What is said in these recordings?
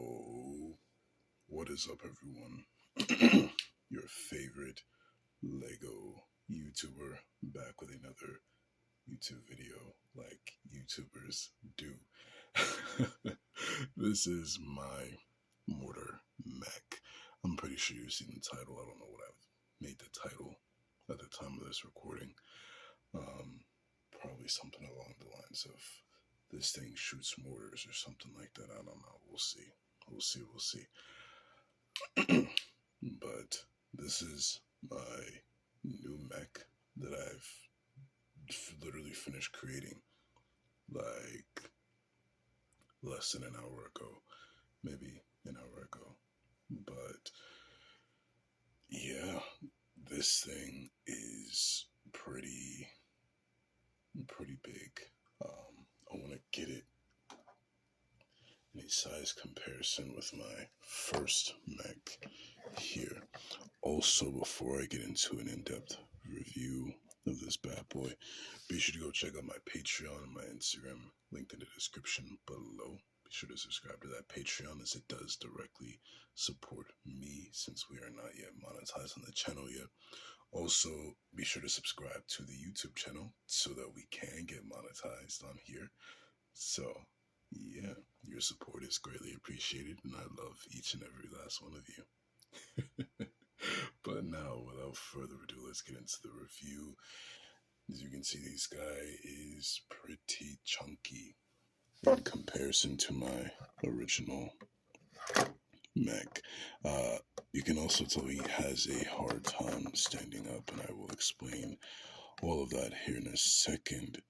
Yo, what is up, everyone? Your favorite Lego YouTuber back with another YouTube video like YouTubers do. This is my Mortar Mech. I'm pretty sure you've seen the title. I don't know what I've made the title at the time of this recording. Probably something along the lines of this thing shoots mortars or something like that. I don't know. We'll see. We'll see. But this is my new mech that I've literally finished creating like less than an hour ago, maybe an hour ago. But yeah, this thing is pretty big. I want to get it in a size comparison with my first mech here. Also, before I get into an in-depth review of this bad boy, be sure to go check out my Patreon and my Instagram, linked in the description below. Be sure to subscribe to that Patreon, as it does directly support me, since we are not yet monetized on the channel yet. Also, be sure to subscribe to the YouTube channel so that we can get monetized on here. So, yeah, your support is greatly appreciated, and I love each and every last one of you. But now, without further ado, let's get into the review. As you can see, this guy is pretty chunky in comparison to my original mech. You can also tell he has a hard time standing up, and I will explain all of that here in a second,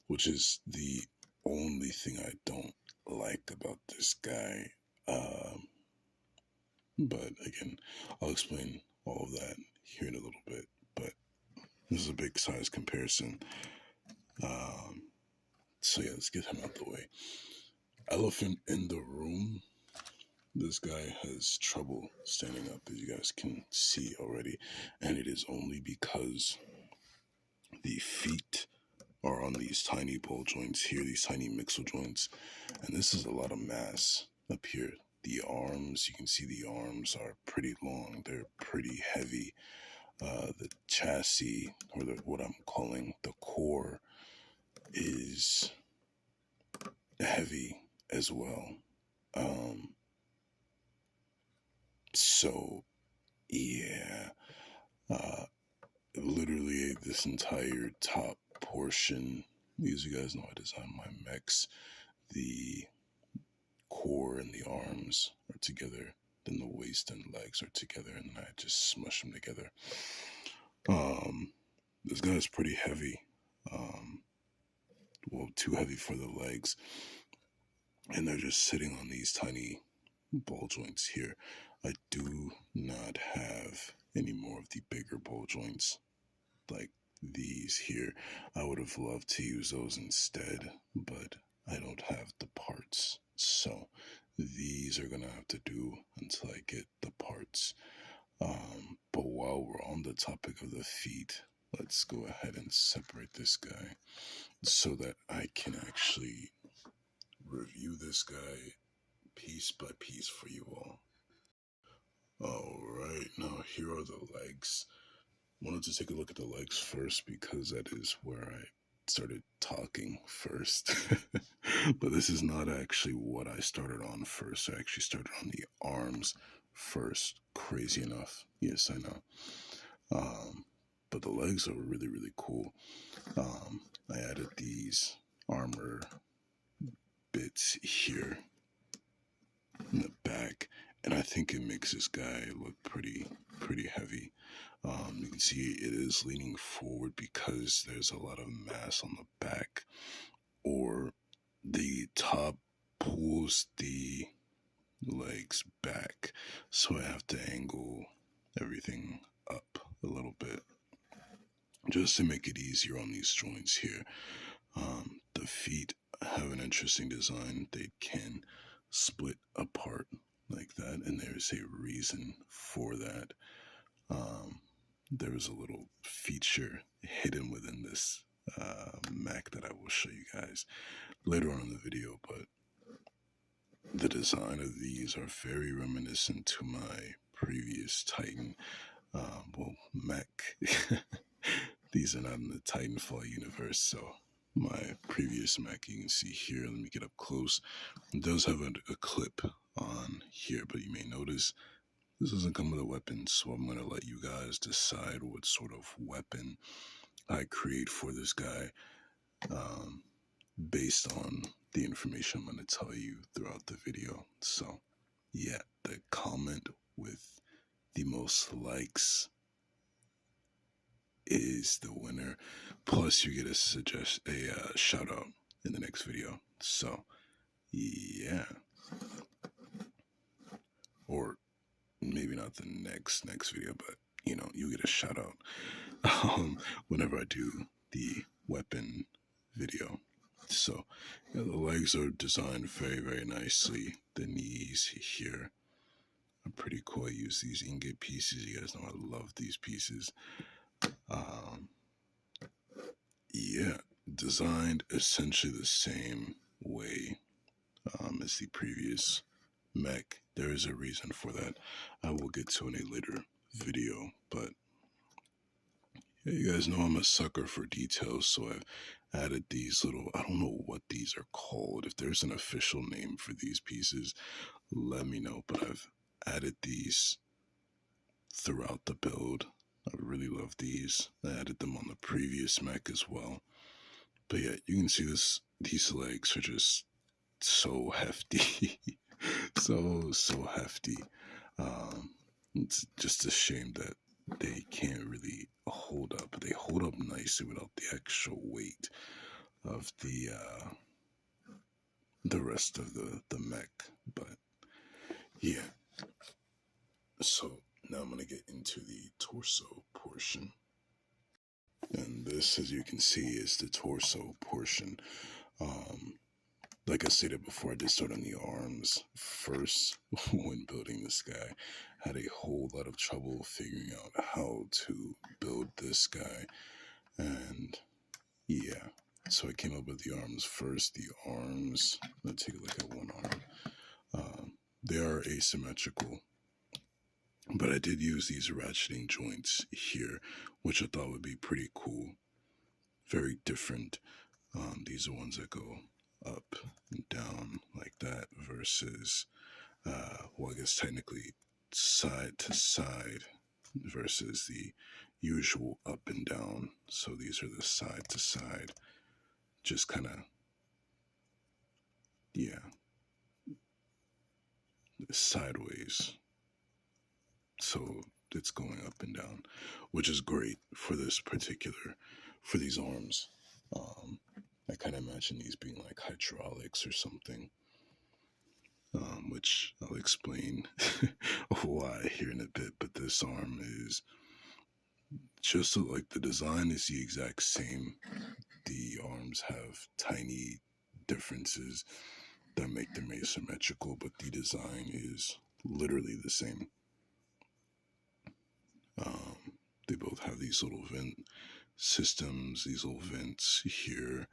which is the only thing I don't like about this guy. But again, I'll explain all of that here in a little bit. But this is a big size comparison. So yeah, let's get him out the way. Elephant in the room. This guy has trouble standing up, as you guys can see already, and it is only because the feet are on these tiny ball joints here, these tiny mixel joints, and this is a lot of mass up here. The arms, you can see the arms are pretty long, they're pretty heavy. The chassis, or what I'm calling the core, is heavy as well. So yeah, literally this entire top portion, because you guys know I design my mechs, the core and the arms are together, then the waist and legs are together, and then I just smush them together. This guy's pretty heavy, well, too heavy for the legs, and they're just sitting on these tiny ball joints here. I do not have any more of the bigger ball joints like these here. I would have loved to use those instead, but I don't have the parts, so these are gonna have to do until I get the parts. But while we're on the topic of the feet, let's go ahead and separate this guy so that I can actually review this guy piece by piece for you all. Alright, now here are the legs. Wanted to take a look at the legs first because that is where I started talking first. But this is not actually what I started on first. I actually started on the arms first. Crazy enough. Yes, I know. But the legs are really cool. I added these armor bits here in the back, and I think it makes this guy look pretty heavy. You can see it is leaning forward because there's a lot of mass on the back, or the top pulls the legs back, so I have to angle everything up a little bit just to make it easier on these joints here. The feet have an interesting design. They can split apart like that, and there's a reason for that. There is a little feature hidden within this mech that I will show you guys later on in the video, but the design of these are very reminiscent to my previous Titan, Mech. These are not in the Titanfall universe, so my previous Mech you can see here. Let me get up close. It does have a clip on here, but you may notice this doesn't come with a weapon, so I'm going to let you guys decide what sort of weapon I create for this guy based on the information I'm going to tell you throughout the video. So, yeah, the comment with the most likes is the winner. Plus, you get a shout out in the next video. So, yeah, or maybe not the next video, but you get a shout out whenever I do the weapon video. So, yeah, the legs are designed very, very nicely. The knees here are pretty cool. I use these ingot pieces. You guys know I love these pieces. Yeah, designed essentially the same way as the previous Mech. There is a reason for that. I will get to in a later video, but yeah, you guys know I'm a sucker for details, so I've added these little, I don't know what these are called. If there's an official name for these pieces, let me know, but I've added these throughout the build. I really love these. I added them on the previous Mech as well. But yeah, you can see these legs are just so hefty. so hefty. It's just a shame that they can't really hold up. They hold up nicely without the actual weight of the rest of the Mech. But yeah. So now I'm gonna get into the torso portion. And this, as you can see, is the torso portion. Like I stated before, I did start on the arms first when building this guy. Had a whole lot of trouble figuring out how to build this guy. And yeah, so I came up with the arms first. The arms, let's take a look at one arm. They are asymmetrical, but I did use these ratcheting joints here, which I thought would be pretty cool. Very different. These are ones that go up and down like that versus, well, I guess technically side to side versus the usual up and down. So these are the side to side, just kind of, yeah, sideways. So it's going up and down, which is great for these arms. I kind of imagine these being like hydraulics or something, which I'll explain why here in a bit. But this arm is just like the design is the exact same. The arms have tiny differences that make them asymmetrical, but the design is literally the same. They both have these little vent systems, these little vents here.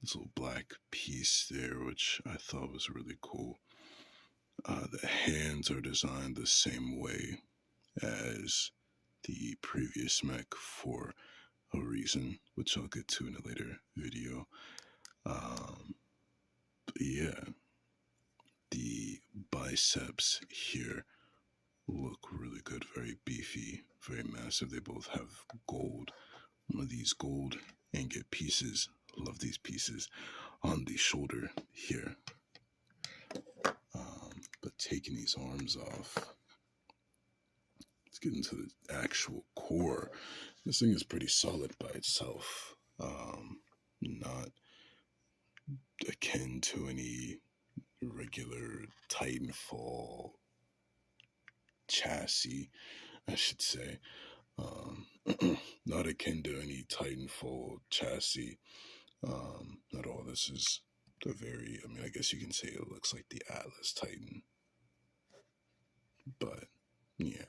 This little black piece there, which I thought was really cool. The hands are designed the same way as the previous Mech for a reason, which I'll get to in a later video. But yeah, the biceps here look really good, very beefy, very massive. They both have gold. One of these gold ingot pieces, love these pieces, on the shoulder here. But taking these arms off, let's get into the actual core. This thing is pretty solid by itself. Not akin to any regular Titanfall chassis, I should say. Not akin to any Titanfall chassis at all. This is I guess you can say it looks like the Atlas Titan. But yeah,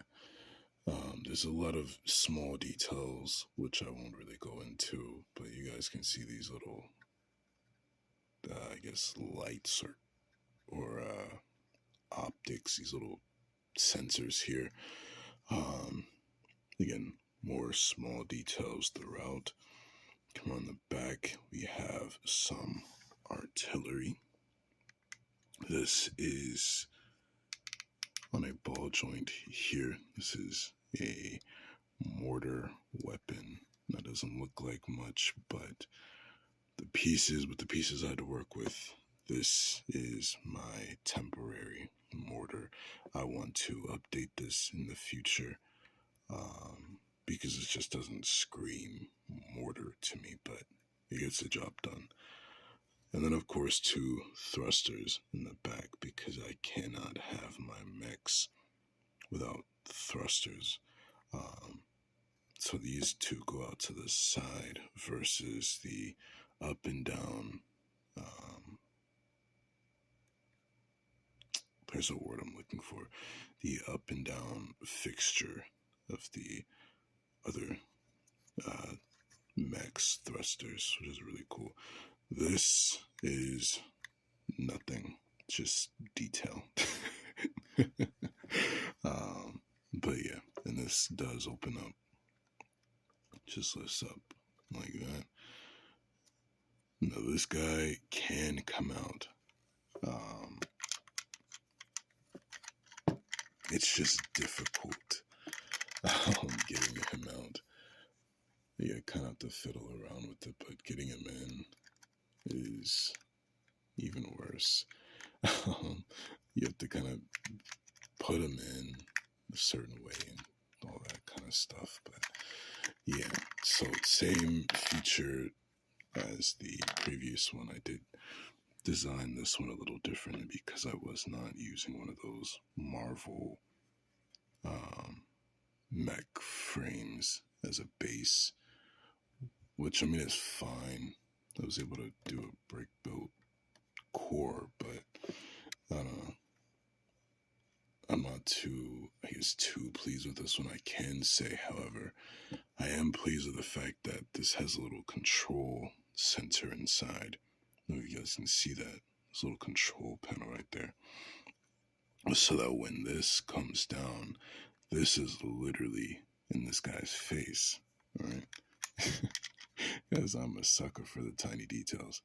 there's a lot of small details which I won't really go into, but you guys can see these little, I guess, lights or optics, these little sensors here. Again, more small details throughout. Come on the back, we have some artillery. This is on a ball joint here. This is a mortar weapon. That doesn't look like much, but with the pieces I had to work with, this is my temporary mortar. I want to update this in the future because it just doesn't scream mortar to me, but it gets the job done. And then, of course, 2 thrusters in the back because I cannot have my mechs without thrusters. So these 2 go out to the side versus the up and down. There's a word I'm looking for. The up and down fixture of the other mechs thrusters, which is really cool. This is nothing, just detail. But yeah, and this does open up. Just lifts up like that. Now this guy can come out. It's just difficult getting him out. You kind of have to fiddle around with it, but getting him in is even worse. You have to kind of put him in a certain way and all that kind of stuff. But yeah, so same feature as the previous one. I did design this one a little differently because I was not using one of those Marvel mech frames as a base, which I mean is fine. I was able to do a brick built core, but I don't know. I'm not too pleased with this one. I can say, however, I am pleased with the fact that this has a little control center inside. I don't know if you guys can see that. This little control panel right there. So that when this comes down, this is literally in this guy's face, right? Because I'm a sucker for the tiny details.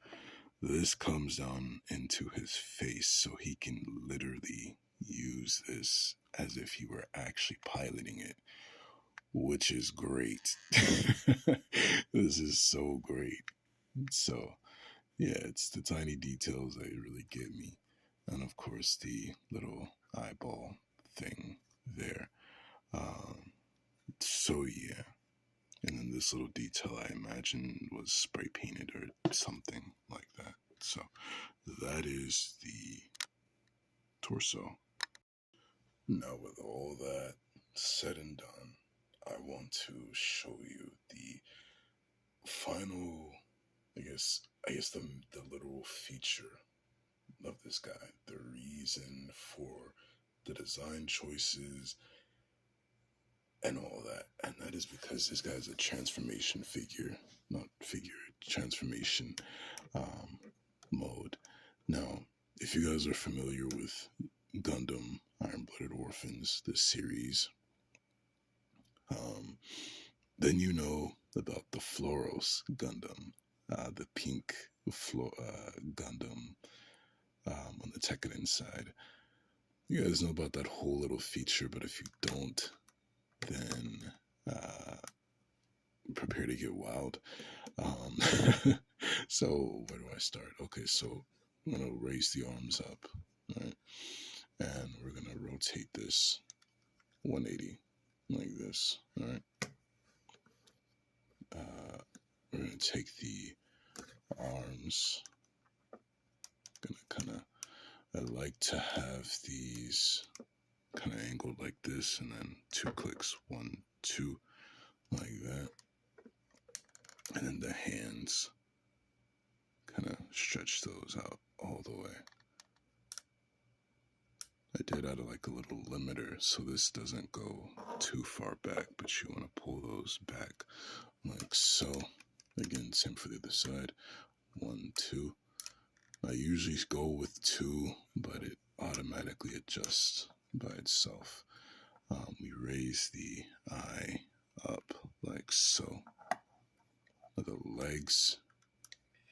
This comes down into his face so he can literally use this as if he were actually piloting it, which is great. This is so great. So yeah, it's the tiny details that really get me. And of course the little eyeball thing there. So yeah. And then this little detail I imagine was spray painted or something like that. So that is the torso. Now with all that said and done, I want to show you the final, I guess the literal feature of this guy, the reason for the design choices and all that. And that is because this guy's a transformation transformation mode. Now, if you guys are familiar with Gundam Iron-Blooded Orphans, this series, then you know about the Floros Gundam, the pink Gundam on the Tekkadan side. You guys know about that whole little feature, but if you don't, then prepare to get wild. So where do I start? Okay, so I'm gonna raise the arms up, right? And we're gonna rotate this 180 like this, all right? We're gonna take the arms, I like to have these kind of angled like this, and then 2 clicks, 1, 2, like that. And then the hands, kind of stretch those out all the way. I did add like a little limiter so this doesn't go too far back, but you want to pull those back like so. Again, same for the other side. 1, 2. I usually go with 2, but it automatically adjust by itself. We raise the eye up like so. The legs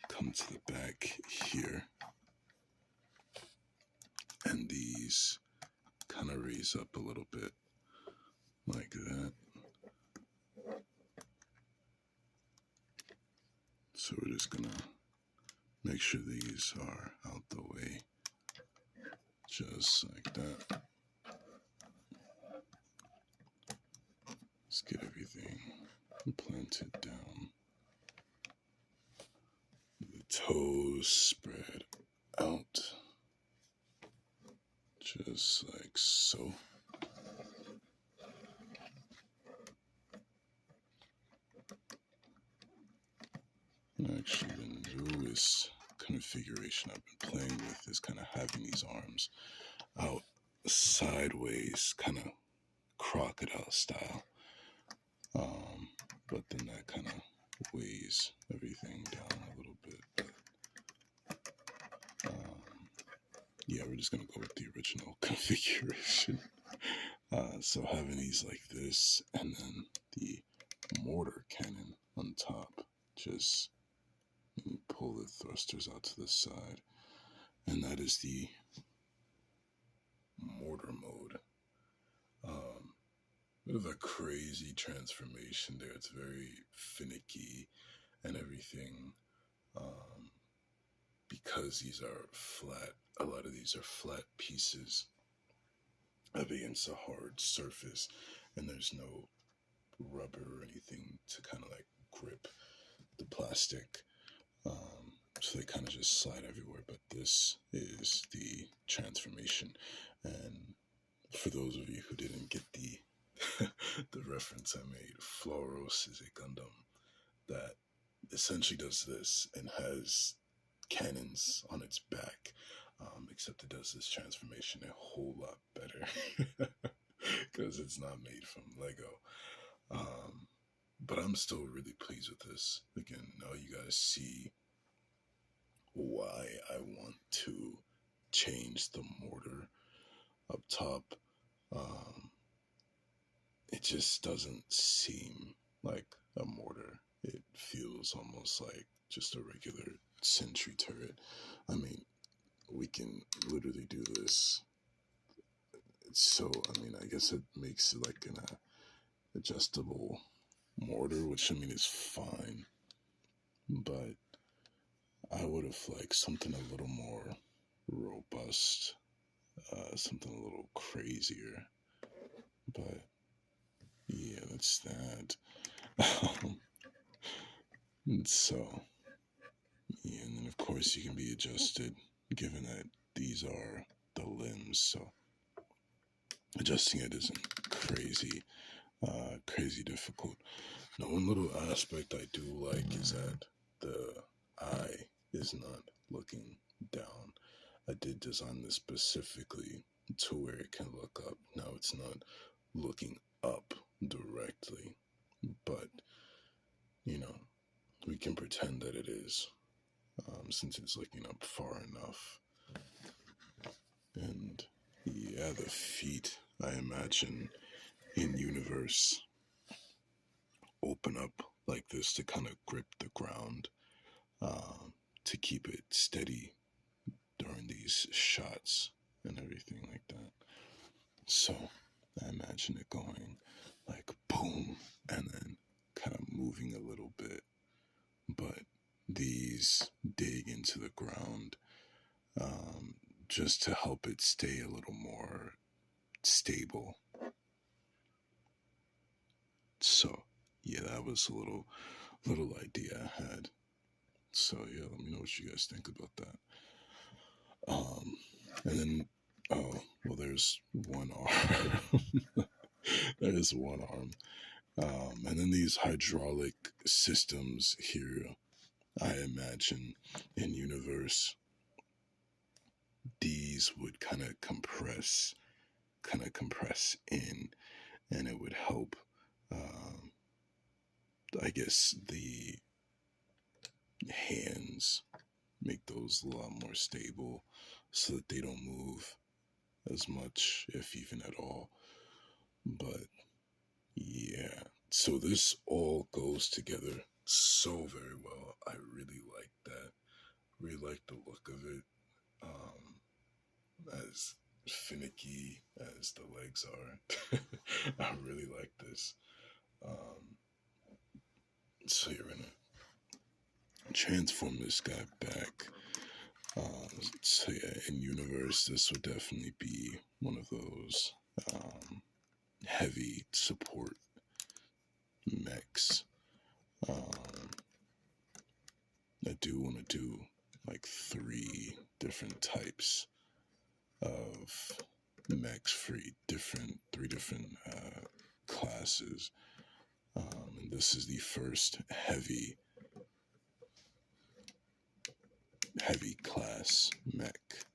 come to the back here, and these kind of raise up a little bit like that. So we're just gonna make sure these are out the way, just like that. Let's get everything planted down. The toes spread out, just like so. Actually, the newest configuration I've been playing with is kind of having these arms out sideways, kind of crocodile style. But then that kind of weighs everything down a little bit. Yeah, we're just gonna go with the original configuration. So having these like this, and then the mortar cannon on top, just pull the thrusters out to the side, and that is the mortar mode. Bit of a crazy transformation there. It's very finicky and everything, because these are flat. A lot of these are flat pieces up against a hard surface, and there's no rubber or anything to kind of like grip the plastic. So they kind of just slide everywhere. But this is the transformation, and for those of you who didn't get the the reference I made, Floros is a Gundam that essentially does this and has cannons on its back, except it does this transformation a whole lot better because it's not made from Lego. But I'm still really pleased with this. Again, now you guys see why I want to change the mortar up top. It just doesn't seem like a mortar. It feels almost like just a regular sentry turret. I mean, we can literally do this. So, I mean, I guess it makes it like an adjustable mortar, which I mean is fine. But I would have liked something a little more robust, something a little crazier. But yeah, that's that. And so, yeah, and then of course you can be adjusted, given that these are the limbs. So adjusting it isn't crazy difficult. Now, one little aspect I do like is that the eye is not looking down. I did design this specifically to where it can look up. Now it's not looking up directly, but we can pretend that it is, since it's looking up far enough. And yeah, the feet, I imagine, in universe open up like this to kind of grip the ground, to keep it steady during these shots and everything like that. So I imagine it going like boom and then kind of moving a little bit, but these dig into the ground, just to help it stay a little more stable. So yeah, that was a little idea I had. So yeah, let me know what you guys think about that. And then, oh well, there's one arm. There's one arm. And then these hydraulic systems here, I imagine in universe, these would kind of compress in, and it would help, I guess, the hands, make those a lot more stable so that they don't move as much, if even at all. But yeah, so this all goes together so very well. I really like that. Really like the look of it. As finicky as the legs are, I really like this. Um, so you're gonna transform this guy back. So yeah, in universe, this would definitely be one of those heavy support mechs. I do want to do like 3 different types of mechs for three different classes. And this is the first heavy class mech,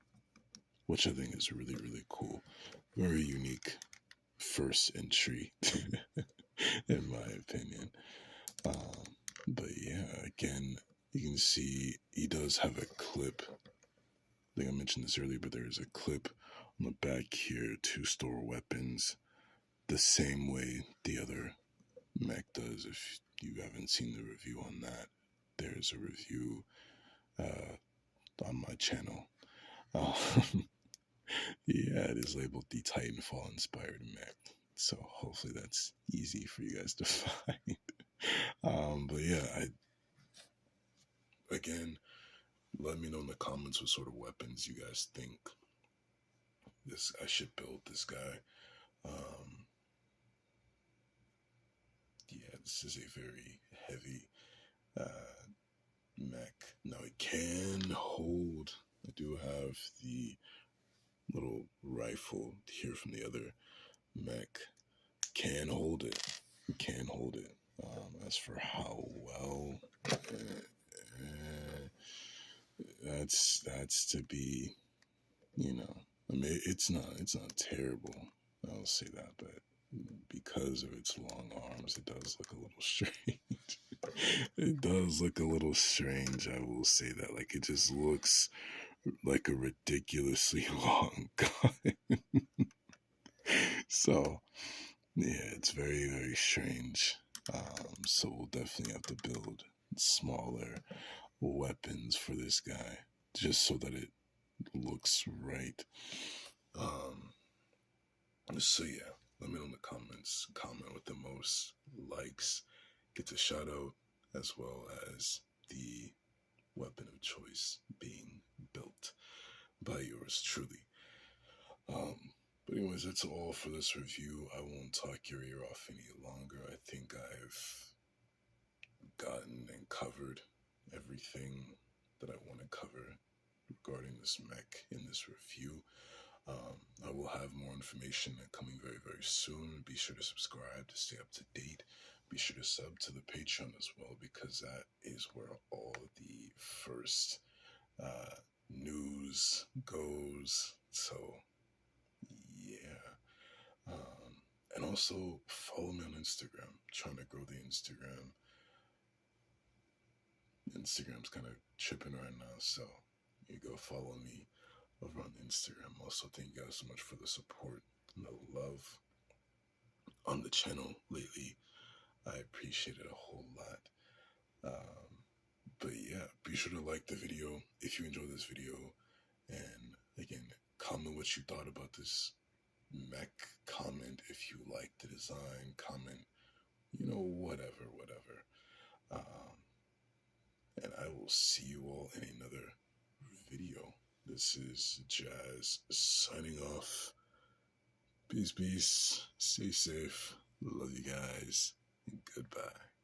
which I think is really, really cool. Very unique first entry, in my opinion. But yeah, again, you can see he does have a clip. I think I mentioned this earlier, but there's a clip on the back here to store weapons the same way the other mech does. If you haven't seen the review on that, there's a review on my channel. Yeah, it is labeled the Titanfall inspired mech. So hopefully that's easy for you guys to find. But yeah, again, let me know in the comments what sort of weapons you guys think I should build this guy. Yeah, this is a very heavy mech. Now it can hold. I do have the little rifle here from the other mech. Can hold it. Can hold it. As for how well, that's to be, I mean, it's not terrible. I'll say that, but because of its long arms, it does look a little strange. It does look a little strange. I will say that. Like, it just looks like a ridiculously long gun. So yeah, it's very, very strange. So we'll definitely have to build smaller weapons for this guy, just so that it looks right. So yeah, let me know in the comments. Comment with the most likes, gets a shout out, as well as the weapon of choice being built by yours truly. But anyways, that's all for this review. I won't talk your ear off any longer. I think I've gotten and covered everything that I want to cover regarding this mech in this review. I will have more information coming very, very soon. Be sure to subscribe to stay up to date. Be sure to sub to the Patreon as well, because that is where all the first news goes. So yeah. And also follow me on Instagram. I'm trying to grow the Instagram. Instagram's kind of tripping right now, so you go follow me over on Instagram. Also, thank you guys so much for the support and the love on the channel lately. I appreciate it a whole lot. But yeah, be sure to like the video if you enjoyed this video. And again, comment what you thought about this mech. Comment if you like the design. Comment, whatever. And I will see you all in another video. This is Jazz signing off. Peace, peace. Stay safe. Love you guys. Goodbye.